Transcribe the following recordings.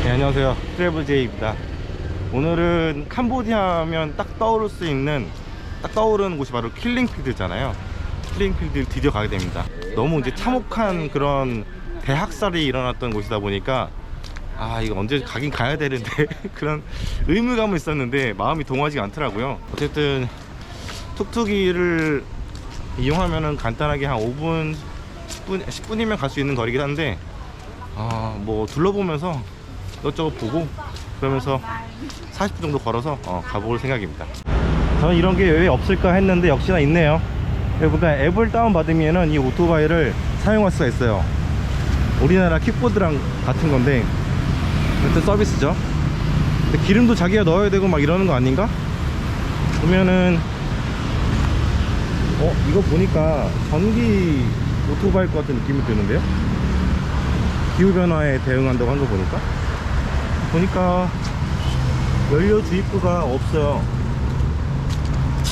네, 안녕하세요. 트래블제이입니다. 오늘은 캄보디아 하면 딱 떠오르는 곳이 바로 킬링필드잖아요. 킬링필드를 드디어 가게 됩니다. 너무 이제 참혹한 그런 대학살이 일어났던 곳이다 보니까 이거 언제 가긴 가야 되는데 그런 의무감은 있었는데 마음이 동하지가 않더라고요. 어쨌든 툭툭이를 이용하면은 간단하게 한 5분 10분이면 갈 수 있는 거리긴 한데 뭐 둘러보면서 이것저것 보고 그러면서 40분 정도 걸어서 가볼 생각입니다. 저는 이런 게 왜 없을까 했는데 역시나 있네요. 보니까 앱을 다운받으면은 이 오토바이를 사용할 수가 있어요. 우리나라 킥보드랑 같은 건데 어떤 서비스죠. 근데 기름도 자기가 넣어야 되고 막 이러는 거 아닌가? 보면은 이거 보니까 전기 오토바이 것 같은 느낌이 드는데요. 기후변화에 대응한다고 한 거 보니까 연료 주입구가 없어요.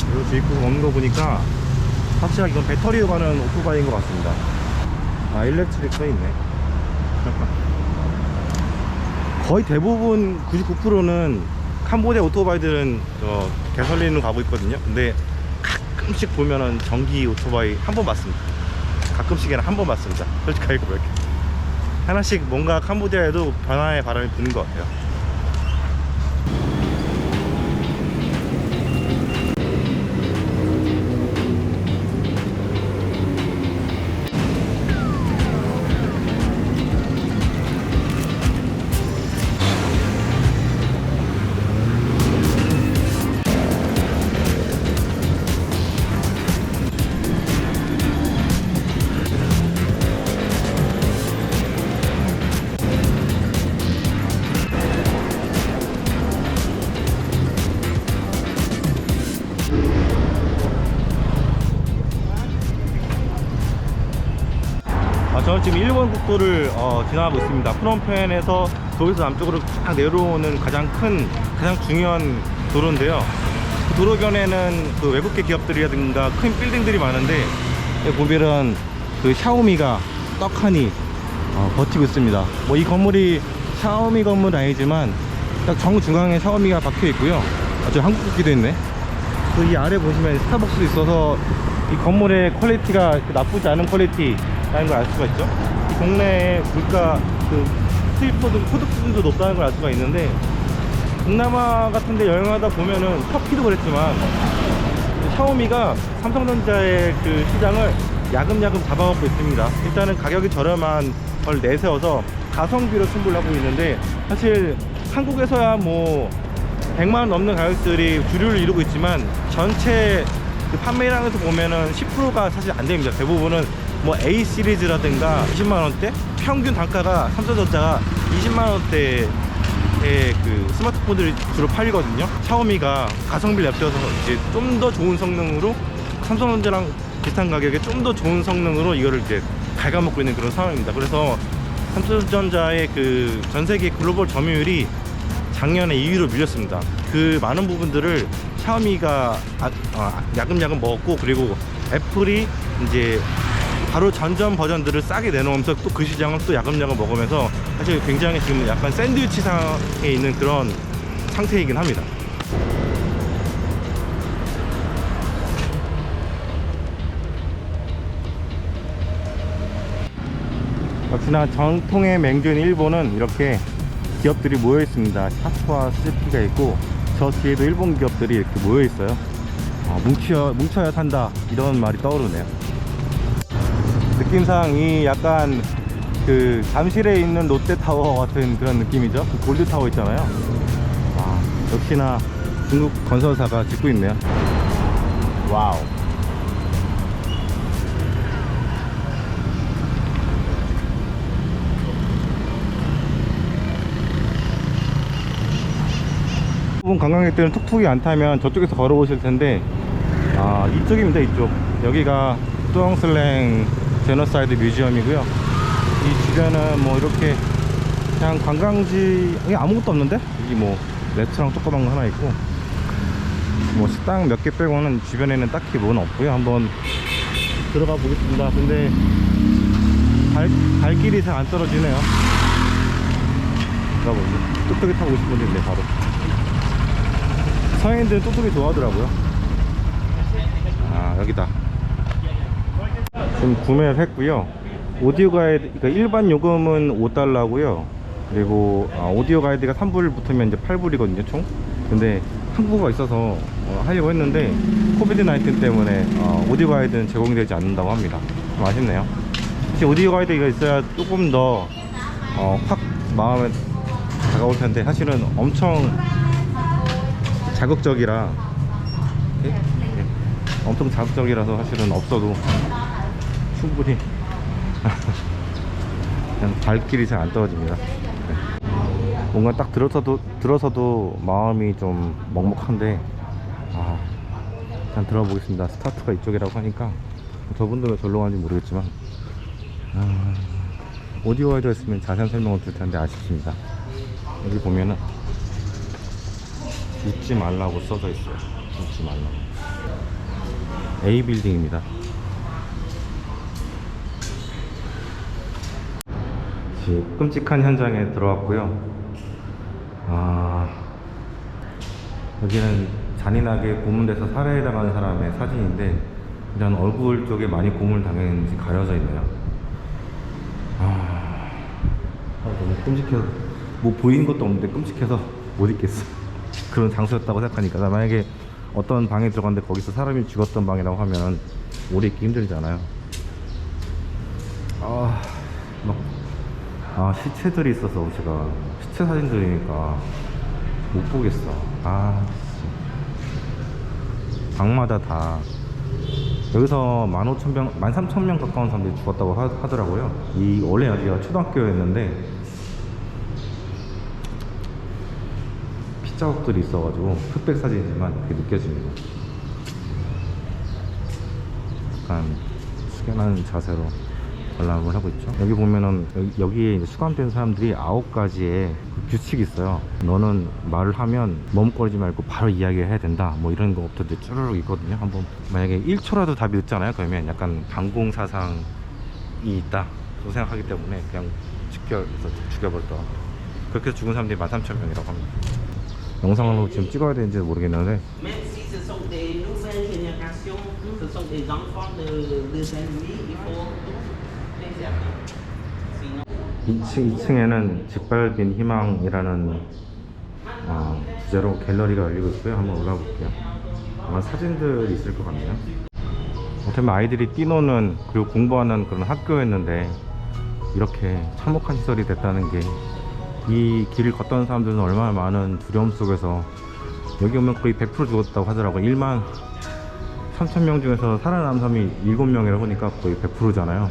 연료 주입구가 없는 거 보니까 확실하게 이건 배터리로 가는 오토바이인 것 같습니다. 일렉트릭 써 있네. 거의 대부분 99%는 캄보디아 오토바이들은 가솔린으로 가고 있거든요. 근데 가끔씩 보면은 전기 오토바이 한 번 봤습니다. 가끔씩이나 한 번 봤습니다. 솔직하게 그렇게 하나씩 뭔가 캄보디아에도 변화의 바람이 부는 것 같아요. 저는 지금 일본 국도를 지나가고 있습니다. 프놈펜에서 도에서 남쪽으로 쫙 내려오는 가장 중요한 도로인데요. 그 도로변에는 그 외국계 기업들이라든가 큰 빌딩들이 많은데 보면은 그 샤오미가 떡하니 버티고 있습니다. 뭐 이 건물이 샤오미 건물은 아니지만 딱 정중앙에 샤오미가 박혀 있고요. 저 한국 국기도 있네. 그 이 아래 보시면 스타벅스도 있어서 이 건물의 퀄리티가 나쁘지 않은 퀄리티 라는 걸 알 수가 있죠. 이 동네의 물가 소득 수준도 높다는 걸 알 수가 있는데, 동남아 같은데 여행하다 보면은 터키도 그랬지만 샤오미가 삼성전자의 그 시장을 야금야금 잡아먹고 있습니다. 일단은 가격이 저렴한 걸 내세워서 가성비로 승부를 하고 있는데, 사실 한국에서야 뭐 100만원 넘는 가격들이 주류를 이루고 있지만 전체 그 판매량에서 보면은 10%가 사실 안 됩니다. 대부분은 뭐 A 시리즈라든가 20만원대, 평균 단가가 삼성전자가 20만원대의 그 스마트폰들이 주로 팔리거든요. 샤오미가 가성비를 앞서서 이제 좀 더 좋은 성능으로, 삼성전자랑 비슷한 가격에 좀 더 좋은 성능으로 이거를 이제 갉아먹고 있는 그런 상황입니다. 그래서 삼성전자의 그 전세계 글로벌 점유율이 작년에 2위로 밀렸습니다. 그 많은 부분들을 샤오미가 야금야금 먹었고, 그리고 애플이 이제 바로 전전 버전들을 싸게 내놓으면서 또 그 시장을 또 야금야금 먹으면서 사실 굉장히 지금 약간 샌드위치 상에 있는 그런 상태이긴 합니다. 역시나 전통의 맹주인 일본은 이렇게 기업들이 모여 있습니다. 샤프와 스즈키가 있고, 저 뒤에도 일본 기업들이 이렇게 모여 있어요. 뭉쳐야 산다, 이런 말이 떠오르네요. 느낌상 이 약간 그 잠실에 있는 롯데타워 같은 그런 느낌이죠. 그 골드타워 있잖아요. 역시나 중국 건설사가 짓고 있네요. 와우. 일본 관광객들은 툭툭이 안 타면 저쪽에서 걸어오실 텐데, 이쪽입니다. 이쪽. 여기가 뚜엉슬랭 제너사이드 뮤지엄이고요. 이 주변은 뭐 이렇게 그냥 관광지, 여기 아무것도 없는데? 여기 뭐 레스토랑 조그만 거 하나 있고, 뭐 식당 몇 개 빼고는 주변에는 딱히 뭐는 없고요. 한번 들어가 보겠습니다. 근데 발길이 잘 안 떨어지네요. 뭐지? 뚝뚝이 타고 오신 분들 있네 바로. 서양인들은 뚝뚝이 좋아하더라고요. 아 여기다. 지금 구매를 했고요. 오디오 가이드, 그러니까 일반 요금은 5달러고요. 그리고 오디오 가이드가 3불 붙으면 이제 8불이거든요 총. 근데 한국어가 있어서 하려고 했는데 코비드 19 때문에 오디오 가이드는 제공이 되지 않는다고 합니다. 좀 아쉽네요. 혹시 오디오 가이드가 있어야 조금 더 확 마음에 다가올 텐데 사실은 엄청 자극적이라 엄청 자극적이라서 사실은 없어도 충분히 그냥 발길이 잘 안 떨어집니다. 뭔가 딱 들어서도 마음이 좀 먹먹한데 일단 들어보겠습니다. 스타트가 이쪽이라고 하니까 저분들 왜 절로 가는지 모르겠지만 오디오 가이드 했으면 자세한 설명을 줄 텐데 아쉽습니다. 여기 보면은 웃지 말라고 써져 있어요. 웃지 말라고. A 빌딩입니다. 끔찍한 현장에 들어왔고요. 여기는 잔인하게 고문돼서 살해당한 사람의 사진인데 이런 얼굴 쪽에 많이 고문을 당했는지 가려져 있네요. 너무 끔찍해서 뭐 보이는 것도 없는데 끔찍해서 못 있겠어. 그런 장소였다고 생각하니까. 만약에 어떤 방에 들어갔는데 거기서 사람이 죽었던 방이라고 하면 오래 있기 힘들잖아요. 시체들이 있어서 제가 시체 사진들이니까 못 보겠어. 방마다 다 여기서 15,000명, 13,000명 가까운 사람들이 죽었다고 하더라고요. 원래 여기가 초등학교였는데 핏자국들이 있어가지고 흑백 사진이지만 그게 느껴집니다. 약간 숙연한 자세로 관람을 하고 있죠. 여기 보면은 여기에 이제 수감된 사람들이 9가지의 규칙이 있어요. 너는 말을 하면 머뭇거리지 말고 바로 이야기를 해야 된다, 뭐 이런 것들이 쭈르륵 있거든요. 한번 만약에 1초라도 답이 늦잖아요. 그러면 약간 방공사상이 있다 또 생각하기 때문에 그냥 직결해서 죽여버렸다. 그렇게 해서 죽은 사람들이 13,000명이라고 합니다. 영상으로 지금 찍어야 되는지 모르겠는데 2층에는 짓밟힌 희망이라는 주제로 갤러리가 열리고 있고요. 한번 올라가 볼게요. 아마 사진들이 있을 것 같네요. 어쩌면 아이들이 뛰노는 그리고 공부하는 그런 학교였는데 이렇게 참혹한 시설이 됐다는 게 이 길을 걷던 사람들은 얼마나 많은 두려움 속에서 여기 오면 거의 100% 죽었다고 하더라고요. 13,000명 중에서 살아남은 사람이 7명이라고 하니까 거의 100%잖아요.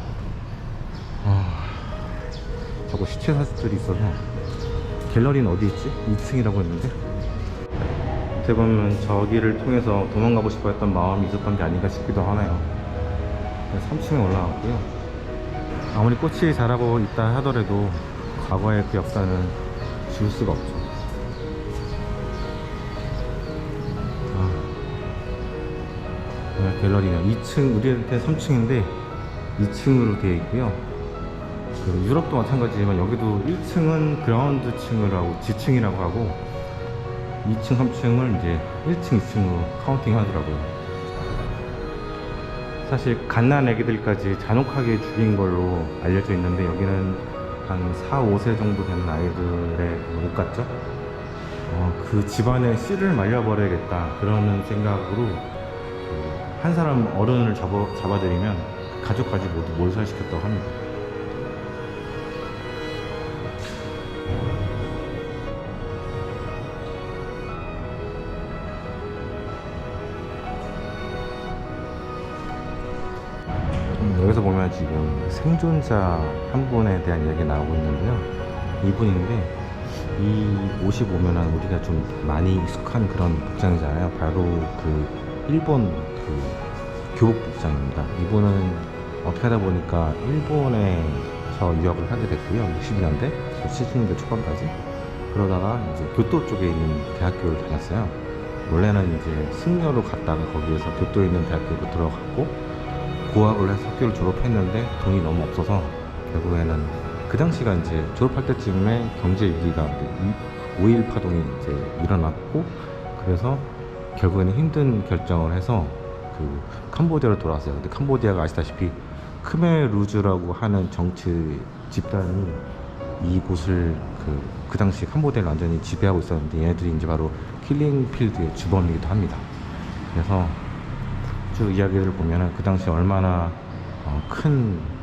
저거 시체 사진들이 있어서. 갤러리는 어디 있지? 2층이라고 했는데 어떻게 보면 저기를 통해서 도망가고 싶어 했던 마음이 있었던 게 아닌가 싶기도 하네요. 3층에 올라왔고요. 아무리 꽃이 자라고 있다 하더라도 과거의 그 역사는 지울 수가 없죠. 갤러리는 2층, 우리한테 3층인데 2층으로 되어 있고요. 그 유럽도 마찬가지지만 여기도 1층은 그라운드 층을 하고 지층이라고 하고 2층, 3층을 이제 1층, 2층으로 카운팅 하더라고요. 사실 갓난 애기들까지 잔혹하게 죽인 걸로 알려져 있는데 여기는 한 4, 5세 정도 되는 아이들의 옷 같죠? 그 집안의 씨를 말려버려야겠다 그러는 생각으로 한 사람 어른을 잡아들이면 가족까지 모두 몰살시켰다고 합니다. 여기서 보면 지금 생존자 한 분에 대한 이야기가 나오고 있는데요. 이분인데 이 옷이 보면은 우리가 좀 많이 익숙한 그런 복장이잖아요. 바로 그 일본 그 교복 복장입니다. 이분은 어떻게 하다 보니까 일본에서 유학을 하게 됐고요. 60년대, 70년대 초반까지. 그러다가 이제 교토 쪽에 있는 대학교를 다녔어요. 원래는 이제 승려로 갔다가 거기에서 교토에 있는 대학교로 들어갔고 고학을 해서 학교를 졸업했는데 돈이 너무 없어서 결국에는 그 당시가 이제 졸업할 때쯤에 경제 위기가 5.1 파동이 이제 일어났고, 그래서 결국에는 힘든 결정을 해서 그 캄보디아로 돌아왔어요. 근데 캄보디아가 아시다시피 크메루즈라고 하는 정치 집단이 이곳을 그 당시 캄보디아를 완전히 지배하고 있었는데, 얘네들이 이제 바로 킬링필드의 주범이기도 합니다. 그래서 쭉 이야기를 보면은 그 당시 얼마나 큰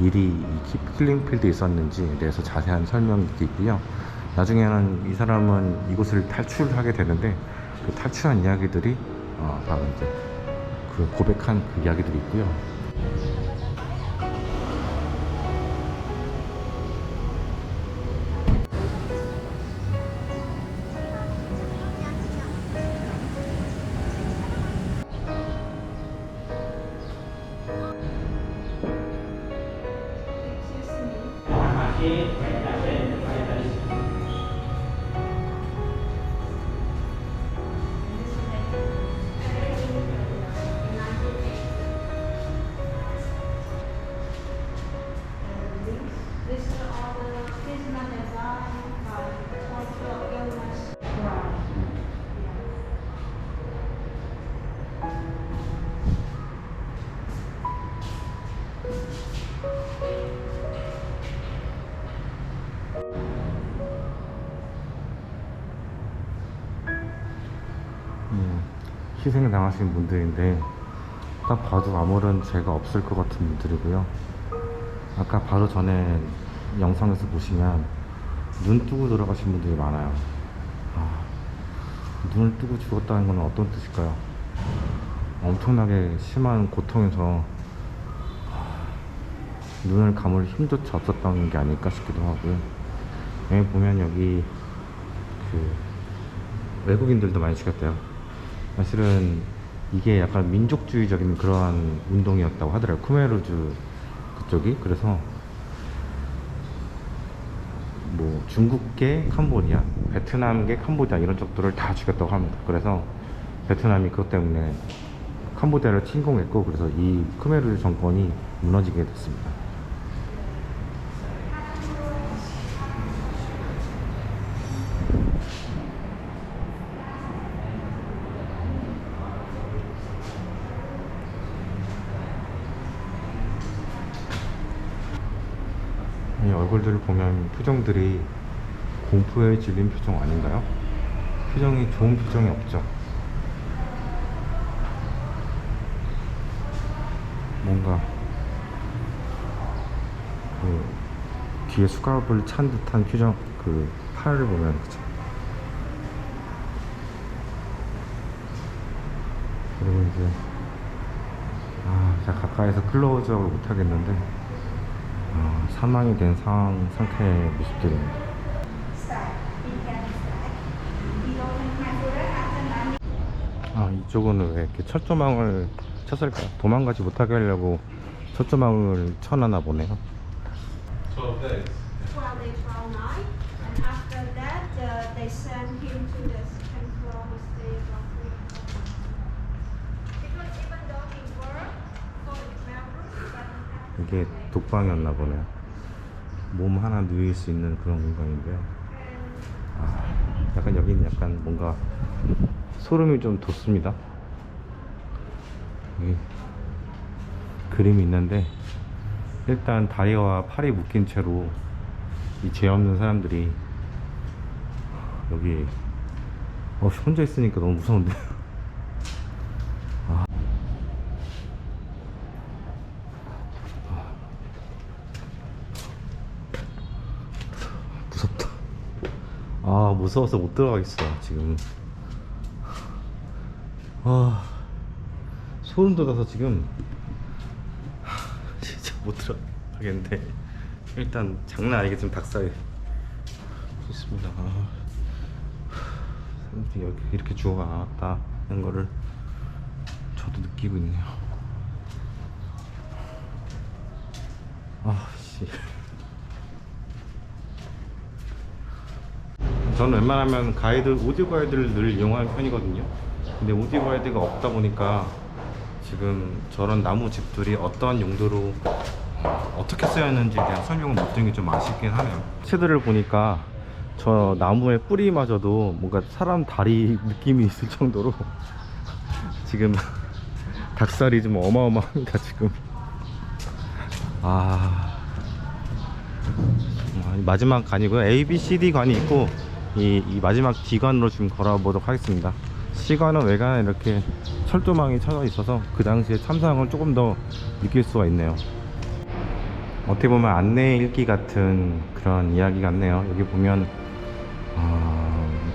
일이 이 킬링필드에 있었는지에 대해서 자세한 설명이 있고요. 나중에는 이 사람은 이곳을 탈출하게 되는데, 그 탈출한 이야기들이 바로 이제 그 고백한 그 이야기들이 있고요. 희생당하신 분들인데, 딱 봐도 아무런 죄가 없을 것 같은 분들이고요. 아까 바로 전에 영상에서 보시면 눈 뜨고 돌아가신 분들이 많아요. 눈을 뜨고 죽었다는 건 어떤 뜻일까요? 엄청나게 심한 고통에서 눈을 감을 힘조차 없었던 게 아닐까 싶기도 하고요. 여기 보면 여기 그 외국인들도 많이 죽였대요. 사실은 이게 약간 민족주의적인 그러한 운동이었다고 하더라고요. 크메루즈 그쪽이. 그래서 뭐 중국계 캄보디아, 베트남계 캄보디아 이런 쪽들을 다 죽였다고 합니다. 그래서 베트남이 그것 때문에 캄보디아를 침공했고, 그래서 이 크메루즈 정권이 무너지게 됐습니다. 이 얼굴들을 보면 표정들이 공포에 질린 표정 아닌가요? 표정이 좋은 표정이 없죠. 뭔가 그 뒤에 수갑을 찬 듯한 표정, 그 팔을 보면 그쵸. 그리고 이제 제가 가까이서 클로즈업을 못 하겠는데 사망이 된 상태의 모습들입니다. 이쪽은 왜 이렇게 철조망을 쳤을까요? 도망가지 못하게 하려고 철조망을 쳐놨나 보네요. 12 days. 12 days, 12 nights. And after that, they sent him to the second floor to stay about 3 months. Because even though he worked for the members, but 이게 독방이었나 보네요. 몸 하나 누일 수 있는 그런 공간인데요. 약간 여기는 약간 뭔가 소름이 좀 돋습니다. 여기 그림이 있는데, 일단 다리와 팔이 묶인 채로 이 죄 없는 사람들이 여기 혼자 있으니까 너무 무서운데. 무섭다. 무서워서 못 들어가겠어 지금. 소름 돋아서 지금 진짜 못 들어가겠는데, 일단 장난 아니게 지금 닭살 있습니다. 이렇게 죽어갔다는 거를 저도 느끼고 있네요. 저는 웬만하면 오디오 가이드를 늘 이용하는 편이거든요. 근데 오디오 가이드가 없다 보니까 지금 저런 나무 집들이 어떠한 용도로 어떻게 쓰였는지에 대한 설명을 못 드린 게 좀 아쉽긴 하네요. 채들을 보니까 저 나무의 뿌리마저도 뭔가 사람 다리 느낌이 있을 정도로 지금 닭살이 좀 어마어마합니다 지금. 마지막 관이고요. A, B, C, D 관이 있고 이 마지막 D 관으로 지금 걸어보도록 하겠습니다. C 관은 외관에 이렇게 철조망이 쳐져 있어서 그 당시에 참상을 조금 더 느낄 수가 있네요. 어떻게 보면 안내 읽기 같은 그런 이야기 같네요. 여기 보면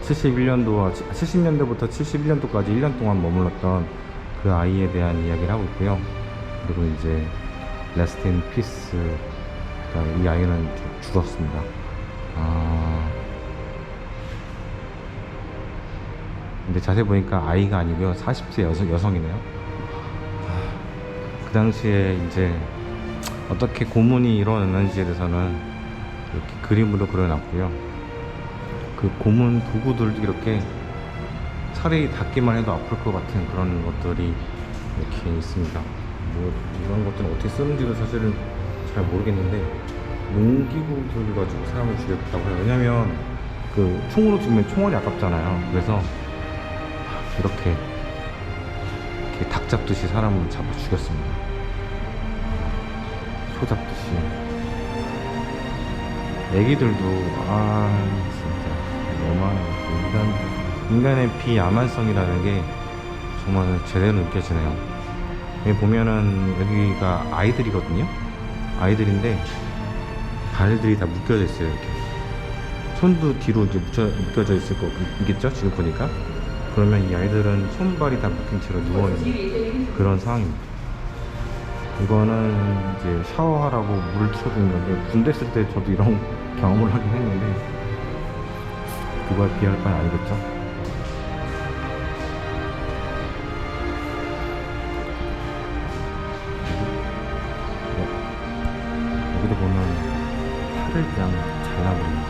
70년대부터 71년도까지 1년 동안 머물렀던 그 아이에 대한 이야기를 하고 있고요. 그리고 이제 Rest in Peace, 이 아이는 죽었습니다. 근데 자세히 보니까 아이가 아니고요, 40세 여성이네요. 그 당시에 이제 어떻게 고문이 일어났는지에 대해서는 이렇게 그림으로 그려놨고요. 그 고문 도구들도 이렇게 살이 닿기만 해도 아플 것 같은 그런 것들이 이렇게 있습니다. 뭐 이런 것들은 어떻게 쓰는지도 사실은 잘 모르겠는데, 농기구들 가지고 사람을 죽였다고 해요. 왜냐면 그 총으로 죽으면 총알이 아깝잖아요. 그래서 이렇게 닭 잡듯이 사람을 잡아 죽였습니다. 소 잡듯이. 애기들도 진짜 너무하네요. 인간의 비야만성이라는 게 정말 제대로 느껴지네요. 여기 보면은 여기가 아이들이거든요. 아이들인데 발들이 다 묶여져 있어요. 이렇게 손도 뒤로 이제 묶여져 있을 거겠죠, 지금 보니까. 그러면 이 아이들은 손발이 다 묶인 채로 누워있는 그런 상황입니다. 이거는 이제 샤워하라고 물을 틀어주는 건데, 군대 있을 때 저도 이런 경험을 하긴 했는데 그거에 비할 건 아니겠죠. 여기도 보면 팔을 그냥 잘라버립니다.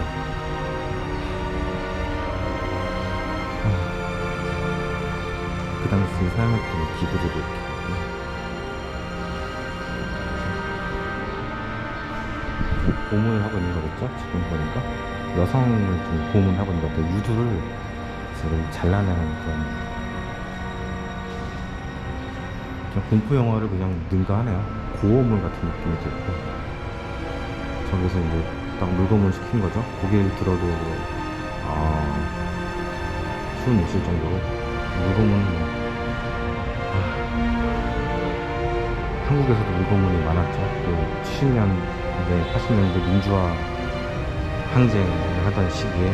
그 당시 사용했던 기구들이 이렇게 고문을 하고 있는 거겠죠? 지금 보니까 여성을 좀 고문하고 있는 것 같아요. 유두를 지금 잘라내는 그냥 공포 영화를 그냥 능가하네요. 고어물 같은 느낌이 들고, 저기서 이제 딱 물고문 시킨 거죠. 고개를 들어도 숨 못 쉴 정도로 물고문. 한국에서도 물고문이 많았죠. 또 70년대, 80년대 민주화 항쟁을 하던 시기에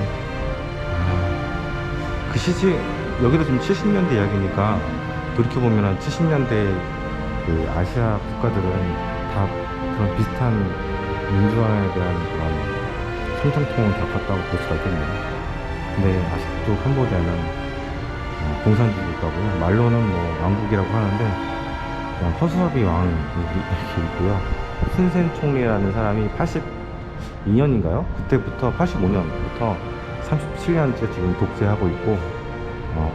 그 시기, 여기도 지금 70년대 이야기니까 돌이켜보면 70년대 그 아시아 국가들은 다 그런 비슷한 민주화에 대한 그런 성장통을 겪었다고 볼 수가 있겠네요. 근데 아직도 캄보디아는 공산주의 국가고요. 말로는 뭐 왕국이라고 하는데 그냥 허수아비 왕이 이렇게 있고요. 훈센 총리라는 사람이 82년인가요? 그때부터 85년부터 37년째 지금 독재하고 있고,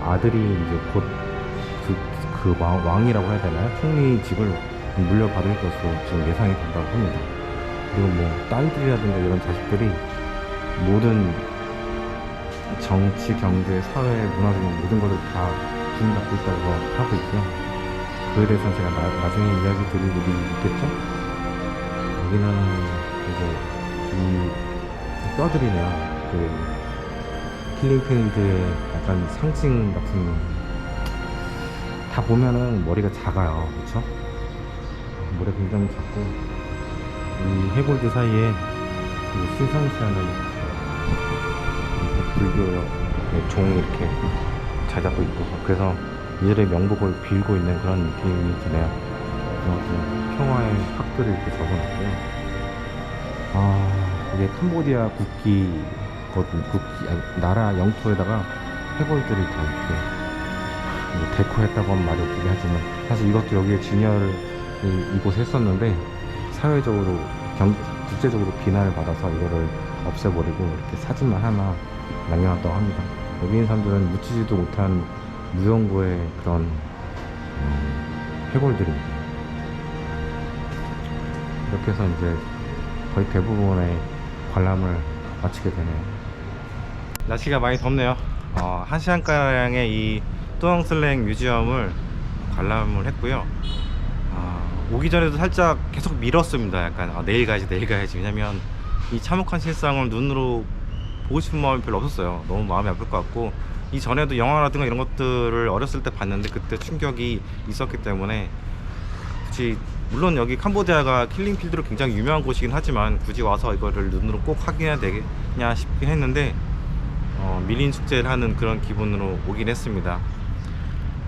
아들이 이제 곧 그 왕이라고 해야 되나요? 총리직을 물려받을 것으로 지금 예상이 된다고 합니다. 그리고 뭐 딸들이라든가 이런 자식들이 모든 정치, 경제, 사회, 문화적인 모든 것을 다 주인받고 있다고 하고 있고요. 그에 대해서는 제가 나중에 이야기 드릴 일이 있겠죠? 여기는 이제 이 뼈들이네요. 그 킬링필드의 약간 상징 같은. 다 보면은 머리가 작아요, 그쵸? 머리가 굉장히 작고, 이 해골들 사이에 그 신성시하는 불교의 종이 이렇게 잘 잡고 있고, 그래서 이들의 명복을 빌고 있는 그런 느낌이 드네요. 평화의 학들을 이렇게 적어놨고요. 이게 캄보디아 나라 영토에다가 해골들이 다 이렇게 데코했다고 하면 말이 없긴 하지만, 사실 이것도 여기에 진열을 이곳에 했었는데 사회적으로 국제적으로 비난을 받아서 이거를 없애버리고 이렇게 사진만 하나 남겨놨다고 합니다. 여기 있는 사람들은 묻히지도 못한 무용고의 그런 해골들입니다. 이렇게 해서 이제 거의 대부분의 관람을 마치게 되네요. 날씨가 많이 덥네요. 1시간가량의 이 뚜엉슬랭 뮤지엄을 관람을 했고요. 오기 전에도 살짝 계속 미뤘습니다. 약간 내일 가야지 왜냐면 이 참혹한 실상을 눈으로 보고 싶은 마음이 별로 없었어요. 너무 마음이 아플 것 같고, 이 전에도 영화라든가 이런 것들을 어렸을 때 봤는데 그때 충격이 있었기 때문에 굳이, 물론 여기 캄보디아가 킬링필드로 굉장히 유명한 곳이긴 하지만 굳이 와서 이거를 눈으로 꼭 확인해야 되겠냐 싶긴 했는데 밀린 축제를 하는 그런 기분으로 오긴 했습니다.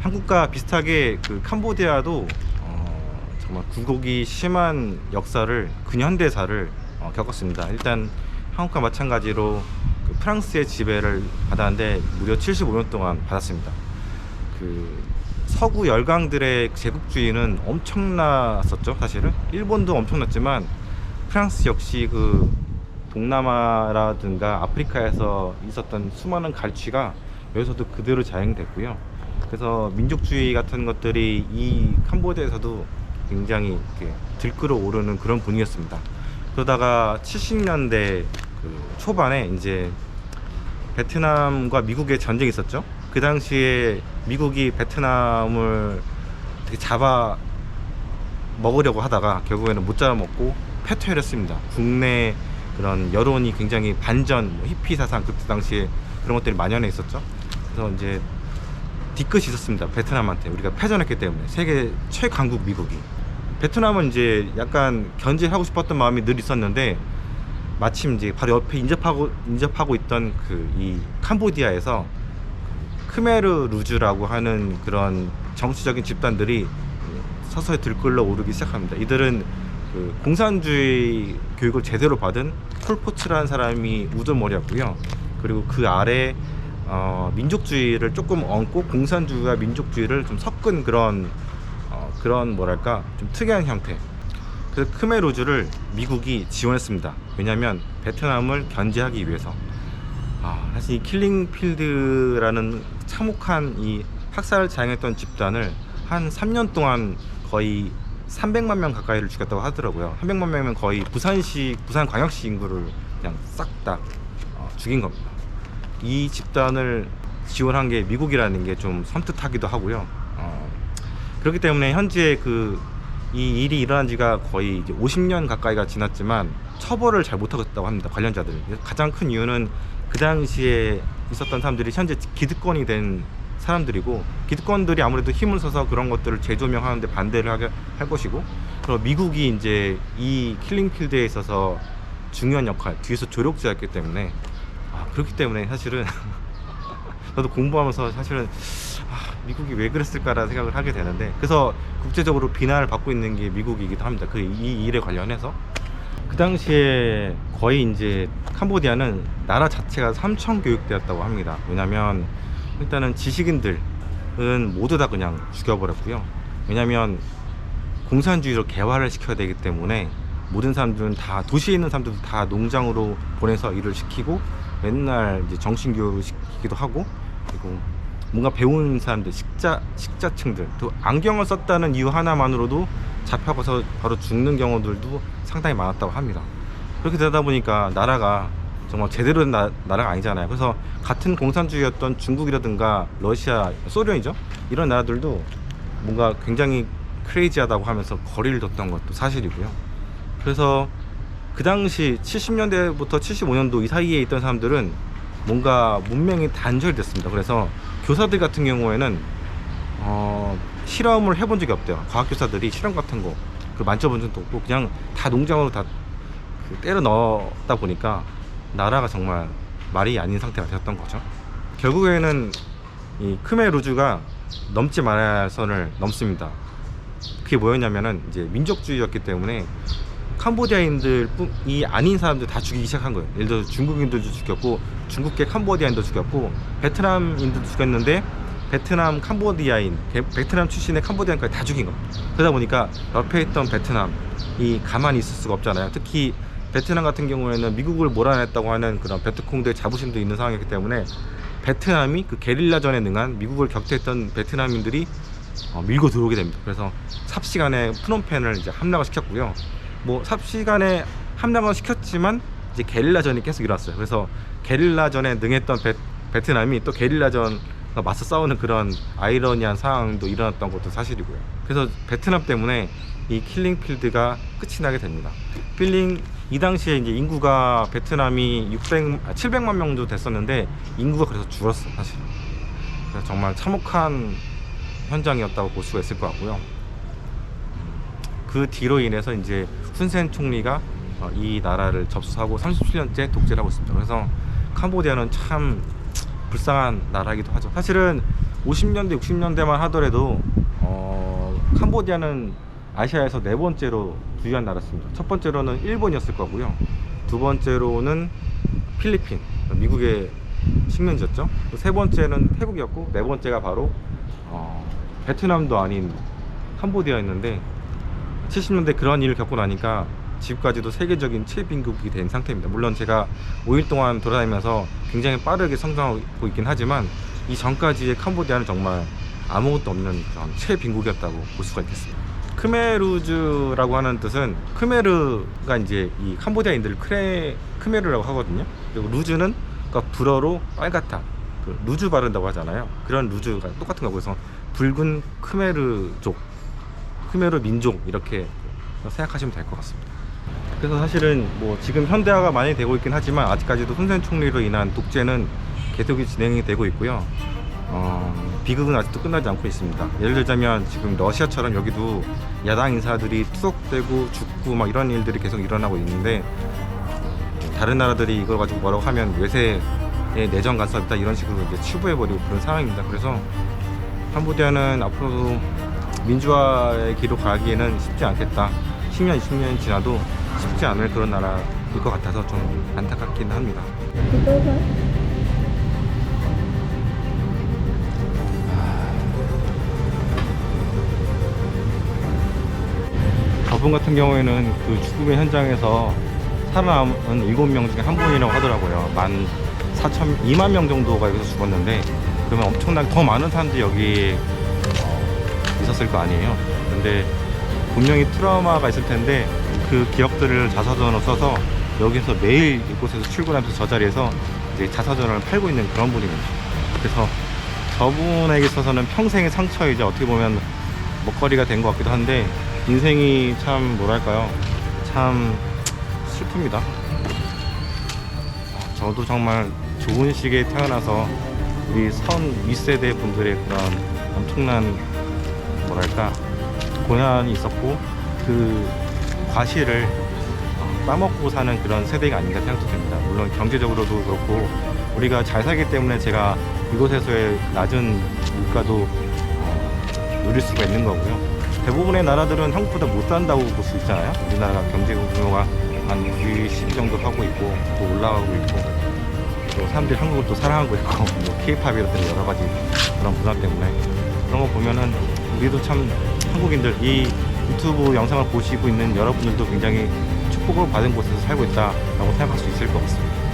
한국과 비슷하게 그 캄보디아도 정말 굴곡이 심한 역사를, 근현대사를 겪었습니다. 일단 한국과 마찬가지로 그 프랑스의 지배를 받았는데 무려 75년 동안 받았습니다. 그 서구 열강들의 제국주의는 엄청났었죠. 사실은 일본도 엄청났지만 프랑스 역시 그 동남아라든가 아프리카에서 있었던 수많은 갈취가 여기서도 그대로 자행됐고요. 그래서 민족주의 같은 것들이 이 캄보디아에서도 굉장히 이렇게 들끓어 오르는 그런 분위기였습니다. 그러다가 70년대 그 초반에 이제 베트남과 미국의 전쟁이 있었죠. 그 당시에 미국이 베트남을 되게 잡아 먹으려고 하다가 결국에는 못 잡아먹고 패퇴를 했습니다. 국내 그런 여론이 굉장히 반전, 히피 사상, 그때 당시에 그런 것들이 만연해 있었죠. 그래서 이제 뒤끝이 있었습니다. 베트남한테 우리가 패전했기 때문에, 세계 최강국 미국이. 베트남은 이제 약간 견제하고 싶었던 마음이 늘 있었는데, 마침 이제 바로 옆에 인접하고 있던 그 이 캄보디아에서 크메르 루즈라고 하는 그런 정치적인 집단들이 서서히 들끓러 오르기 시작합니다. 이들은 그 공산주의 교육을 제대로 받은 폴포츠라는 사람이 우두머리였고요. 그리고 그 아래 민족주의를 조금 얹고 공산주의와 민족주의를 좀 섞은 그런 뭐랄까 좀 특이한 형태. 그래서 크메루즈를 미국이 지원했습니다. 왜냐하면 베트남을 견제하기 위해서. 사실 이 킬링필드라는 참혹한 이 학살을 자행했던 집단을 한 3년 동안 거의 300만 명 가까이를 죽였다고 하더라고요. 300만 명이면 거의 부산광역시 인구를 그냥 싹 다 죽인 겁니다. 이 집단을 지원한 게 미국이라는 게 좀 섬뜩하기도 하고요. 그렇기 때문에 현재 이 일이 일어난 지가 거의 이제 50년 가까이가 지났지만 처벌을 잘 못하고 있다고 합니다. 관련자들. 가장 큰 이유는 그 당시에 있었던 사람들이 현재 기득권이 된 사람들이고, 기득권들이 아무래도 힘을 써서 그런 것들을 재조명하는데 반대를 할 것이고, 그리고 미국이 이제 이 킬링필드에 있어서 중요한 역할, 뒤에서 조력자였기 때문에, 그렇기 때문에 사실은 저도 공부하면서 사실은 미국이 왜 그랬을까라는 생각을 하게 되는데, 그래서 국제적으로 비난을 받고 있는 게 미국이기도 합니다. 이 일에 관련해서 그 당시에 거의 이제 캄보디아는 나라 자체가 삼청 교육되었다고 합니다. 왜냐면 일단은 지식인들은 모두 다 그냥 죽여버렸고요. 왜냐면 공산주의로 개화를 시켜야 되기 때문에 모든 사람들은 다, 도시에 있는 사람들도 다 농장으로 보내서 일을 시키고 맨날 이제 정신교육을 시키기도 하고, 그리고 뭔가 배운 사람들, 식자층들, 또 안경을 썼다는 이유 하나만으로도 잡혀가서 바로 죽는 경우들도 상당히 많았다고 합니다. 그렇게 되다 보니까 나라가 정말 제대로 된 나라가 아니잖아요. 그래서 같은 공산주의였던 중국이라든가 러시아, 소련이죠, 이런 나라들도 뭔가 굉장히 크레이지하다고 하면서 거리를 뒀던 것도 사실이고요. 그래서 그 당시 70년대부터 75년도 이 사이에 있던 사람들은 뭔가 문명이 단절됐습니다. 그래서 교사들 같은 경우에는 실험을 해본 적이 없대요. 과학교사들이 실험 같은 거 만져본 적도 없고 그냥 다 농장으로 다 때려 넣었다 보니까 나라가 정말 말이 아닌 상태가 되었던 거죠. 결국에는 이 크메루즈가 넘지 말아야 할 선을 넘습니다. 그게 뭐였냐면은 이제 민족주의였기 때문에 캄보디아인들이 아닌 사람들 다 죽이기 시작한 거예요. 예를 들어 중국인들도 죽였고, 중국계 캄보디아인도 죽였고, 베트남인들도 죽였는데 베트남 캄보디아인, 베트남 출신의 캄보디아인까지 다 죽인 겁니다. 그러다 보니까 옆에 있던 베트남이 가만히 있을 수가 없잖아요. 특히 베트남 같은 경우에는 미국을 몰아냈다고 하는 그런 베트콩들의 자부심도 있는 상황이기 때문에 베트남이 그 게릴라전에 능한, 미국을 격퇴했던 베트남인들이 밀고 들어오게 됩니다. 그래서 삽시간에 프놈펜을 이제 함락을 시켰고요. 뭐 삽시간에 함락은 시켰지만 이제 게릴라전이 계속 일어났어요. 그래서 게릴라전에 능했던 베트남이 또 게릴라전과 맞서 싸우는 그런 아이러니한 상황도 일어났던 것도 사실이고요. 그래서 베트남 때문에 이 킬링필드가 끝이 나게 됩니다. 이 당시에 이제 인구가 베트남이 700만 명 정도 됐었는데 인구가 그래서 줄었어 사실. 그래서 정말 참혹한 현장이었다고 볼 수가 있을 것 같고요. 그 뒤로 인해서 이제 훈센 총리가 이 나라를 접수하고 37년째 독재를 하고 있습니다. 그래서 캄보디아는 참 불쌍한 나라이기도 하죠. 사실은 50년대 60년대만 하더라도 캄보디아는 아시아에서 4번째로 부유한 나라였습니다. 첫 번째로는 일본이었을 거고요. 두 번째로는 필리핀, 미국의 식민지였죠. 세 번째는 태국이었고, 네 번째가 바로 베트남도 아닌 캄보디아였는데 70년대 그런 일을 겪고 나니까 지금까지도 세계적인 최빈국이 된 상태입니다. 물론 제가 5일 동안 돌아다니면서 굉장히 빠르게 성장하고 있긴 하지만 이 전까지의 캄보디아는 정말 아무것도 없는 그런 최빈국이었다고 볼 수가 있겠습니다. 크메루즈라고 하는 뜻은, 크메르가 이제 이 캄보디아인들을 크메르라고 하거든요. 그리고 루즈는 그러니까 불어로 빨갛다, 그 루즈 바른다고 하잖아요. 그런 루즈가 똑같은 거고, 그래서 붉은 크메르족, 크메르 민족 이렇게 생각하시면 될 것 같습니다. 그래서 사실은 뭐 지금 현대화가 많이 되고 있긴 하지만 아직까지도 훈센 총리로 인한 독재는 계속 진행이 되고 있고요. 비극은 아직도 끝나지 않고 있습니다. 예를 들자면 지금 러시아처럼 여기도 야당 인사들이 투옥되고 죽고 막 이런 일들이 계속 일어나고 있는데, 다른 나라들이 이걸 가지고 뭐라고 하면 외세의 내정 간섭이다 이런 식으로 이제 치부해버리고 그런 상황입니다. 그래서 캄보디아는 앞으로도 민주화의 길로 가기에는 쉽지 않겠다. 10년, 20년이 지나도 쉽지 않을 그런 나라일 것 같아서 좀 안타깝긴 합니다. 저분 같은 경우에는 그 죽음의 현장에서 살아남은 7명 중에 한 분이라고 하더라고요. 2만 명 정도가 여기서 죽었는데, 그러면 엄청나게 더 많은 사람들이 여기 있었을 거 아니에요. 근데 분명히 트라우마가 있을 텐데 그 기억들을 자서전으로 써서 여기서 매일 이곳에서 출근하면서 저 자리에서 이제 자서전을 팔고 있는 그런 분입니다. 그래서 저분에게 있어서는 평생의 상처이자 어떻게 보면 먹거리가 된 것 같기도 한데, 인생이 참 뭐랄까요, 참 슬픕니다. 저도 정말 좋은 시기에 태어나서 우리 윗세대 분들의 그런 엄청난 뭐랄까 고난이 있었고 그 과실을 따먹고 사는 그런 세대가 아닌가 생각도 됩니다. 물론 경제적으로도 그렇고 우리가 잘 살기 때문에 제가 이곳에서의 낮은 물가도 누릴 수가 있는 거고요. 대부분의 나라들은 한국보다 못 산다고 볼 수 있잖아요. 우리나라가 경제 규모가 한 12 정도 하고 있고 또 올라가고 있고, 또 사람들이 한국을 또 사랑하고 있고, 뭐 K-팝이라든지 여러 가지 그런 문화 때문에 그런 거 보면은 우리도 참 한국인들, 이 유튜브 영상을 보시고 있는 여러분들도 굉장히 축복을 받은 곳에서 살고 있다라고 생각할 수 있을 것 같습니다.